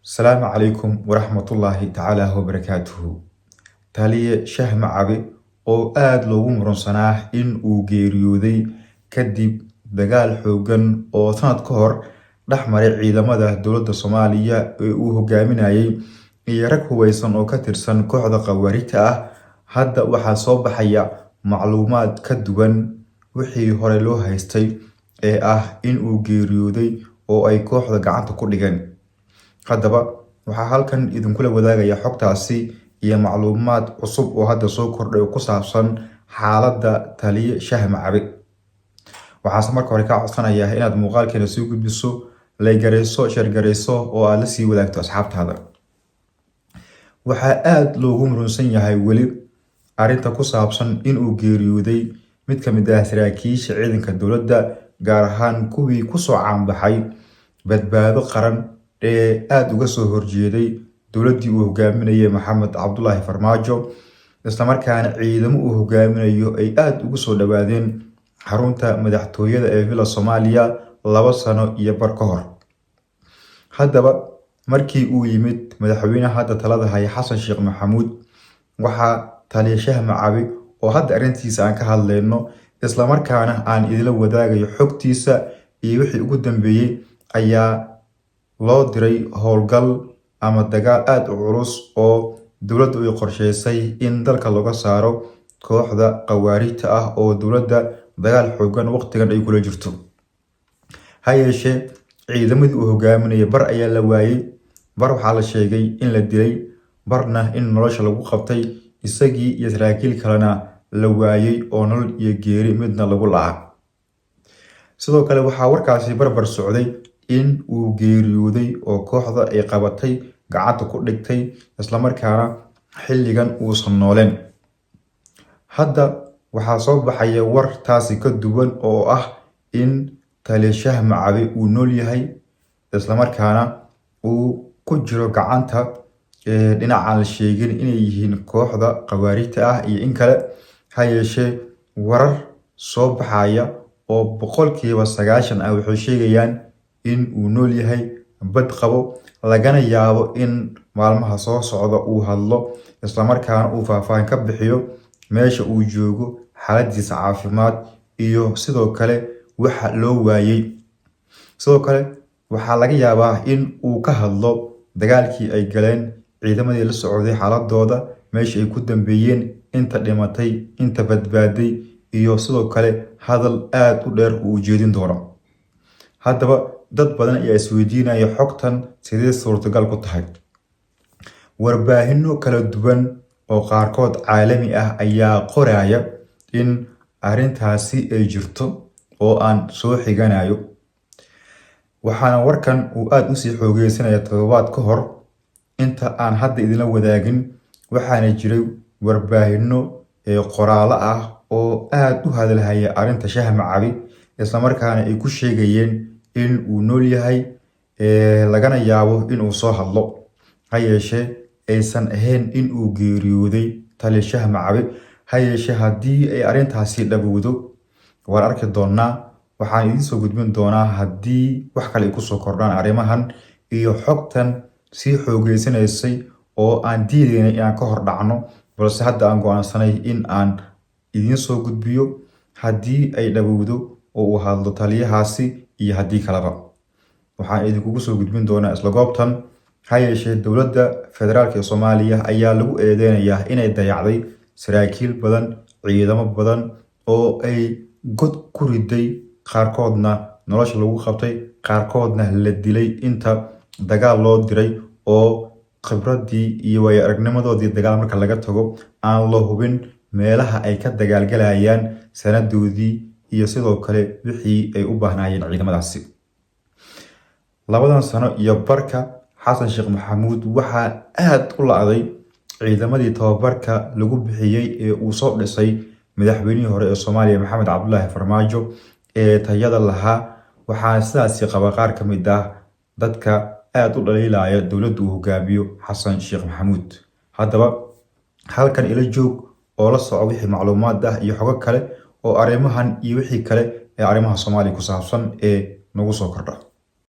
السلام عليكم ورحمة الله تعالى وبركاته. تالية شاه معابي oo aad loogu muransanaa in uu geeriyooday kadib dagaal xoogan oo sanad ka hor dhex maray ciidamada dowladda Soomaaliya ee uu hogaaminayay iyo rag hubeysan oo ka tirsan kooxda qawaariijta ah. Hadda waxaa soo baxaya macluumaad ka duwan wixii hore loo haystay ee ah in uu geeriyooday oo ay kooxda gacanta ku dhigeen. Haddaba waxaa halkan idinkula wadaagaya xogtaasi iyo macluumaad cusub oo hadda soo kordhay oo ku saabsan xaaladda taliye Shaah Macabe. Waxaan marka hore ka codsanayaa inaad muuqaalkeena soo gudbiso, like gareyso, share gareyso oo aad la sii wadaagto asxaabtaada. Waxaa aad loogu muransan yahay weli arrinta ku saabsan in uu geeriyooday mid ka mid ah saraakiisha ciidanka dowladda, gaar ahaan kuwii ku soo caanbaxay badbaado qaran ee aad uga soo horjeeday dowladdii uu hogaaminayay Maxamed Cabdullaahi Farmaajo, isla markaana ciidamo uu hogaaminayo ay aad ugu soo dhawaadeen xarunta madaxtooyada ee Villa Soomaaliya 2 sano iyo bar ka hor. Haddaba markii uu yimid madaxweynaha hadda talada haya Xasan Sheekh Maxamuud, waxaa taliye Shaah Macabe oo hadda arrintiisa aan ka hadlayno isla markaana aan idila wadaagayo xogtiisa iyo wixii ugu dambeeyay ayaa loo diray howlgal ama dagaal aad u culus oo dowladdu ay qorsheysay in dalka laga saaro kooxda qawaariijta ah oo dowladda dagaal xoogan waqtigan ay kula jirto. Ha yeeshee ciidamadii uu hogaaminayay bar ayaa la waayay, bar waxaa la sheegay in la dilay, barna in nolosha lagu qabtay, isagii iyo saraakiil kalena la waayay oo nolol iyo geeri midna lagu la'aa. Sidoo kale waxaa warkaasi barbar socday in uu geeriyooday oo kooxda ay qabatay, gacanta ku dhigtay, isla markaana xilligan uusan nooleen. Hadda waxaa soo baxaya war taasi ka duwan oo ah in taliye Shaah Macabe uu nool yahay, isla markaana uu ku jiro gacanta dhinacaan la sheegin inay yihiin kooxda qawaariijta ah iyo in kale. Ha yeeshee warar soo baxaya oo 90% ah waxay sheegayaan in uu nool yahay, bad qabo, lagana yaabo in maalmaha soo socda uu hadlo, isla markaana uu faahfaahin ka bixiyo meesha uu joogo, xaaladiisa caafimaad iyo sidoo kale waxa loo waayay. Sidoo kale waxaa laga yaabaa in uu ka hadlo dagaalkii ay galeen, ciidamadii la socday xaaladooda, meesha ay ku dambeeyeen, inta dhimatay, inta badbaaday iyo sidoo kale hadal aad u dheer uu jeedin doono. Haddaba dad badan ayaa isweydiinaya xogtan sidee suurtagal ku tahay. Warbaahinno kala duwan oo qaarkood caalami ah ayaa qoraya in arrintaasi ay jirto oo aan soo xiganayo. Waxaana warkan uu aad u sii xoogeysanaya toddobaad ka hor inta aan hadda idinla wadaagin. Waxaana jiray warbaahinno qoraalo ah oo aad u hadalhaya arrinta Shaah Macabe, isla markaana ay ku sheegayeen in uu nool yahay, lagana yaabo in uu soo hadlo. Ha yeeshee aysan ahayn in uu geeriyooday taliye Shaah Macabe. Ha yeeshee haddii ay arrintaasi dhabowdo waan arki doonaa, waxaan idin soo gudbin doonaa haddii wax kale ay ku soo kordhaan arrimahan iyo xogtan sii xoogeysanaysay oo aan diidaynay inaan ka hor dhacno, balse hadda aan go'aansanay in aan idin soo gudbiyo haddii ay dhabowdo oo uu hadlo taliyahaasi iyo haddii kaleba. Waxaan idinkugu soo gudbin doonaa isla goobtan. Ha yeeshee dowladda federaalka ee Soomaaliya ayaa lagu eedeynayaa inay dayacday saraakiil badan, ciidamo badan oo ay god ku riday, qaarkoodna nolosha lagu qabtay, qaarkoodna la dilay inta dagaal loo diray oo khibradii iyo waayo aragnimadoodii dagaal marka laga tago aan la hubin meelaha ay ka dagaalgalayaan, sanadoodii iyo sidoo kale wixii ay u baahnaayeen ciidamadaasi. 2 sano iyo barka Xasan Sheekh Maxamuud waxaa aad u la'day ciidamadii tababarka lagu bixiyay ee uu soo dhisay madaxweynihii hore ee Soomaaliya Maxamed Cabdullaahi Farmaajo ee tayada lahaa. Waxaa sidaasi qaba qaar ka mid ah dadka aad u dhaliilaya dowladda uu hogaamiyo Xasan Sheekh Maxamuud. Haddaba halkan ila joog oo la soco wixii macluumaad ah iyo xogo kale oo arrimahan iyo wixii kale ee arrimaha Soomaaliya ku saabsan ee nagu soo kordha.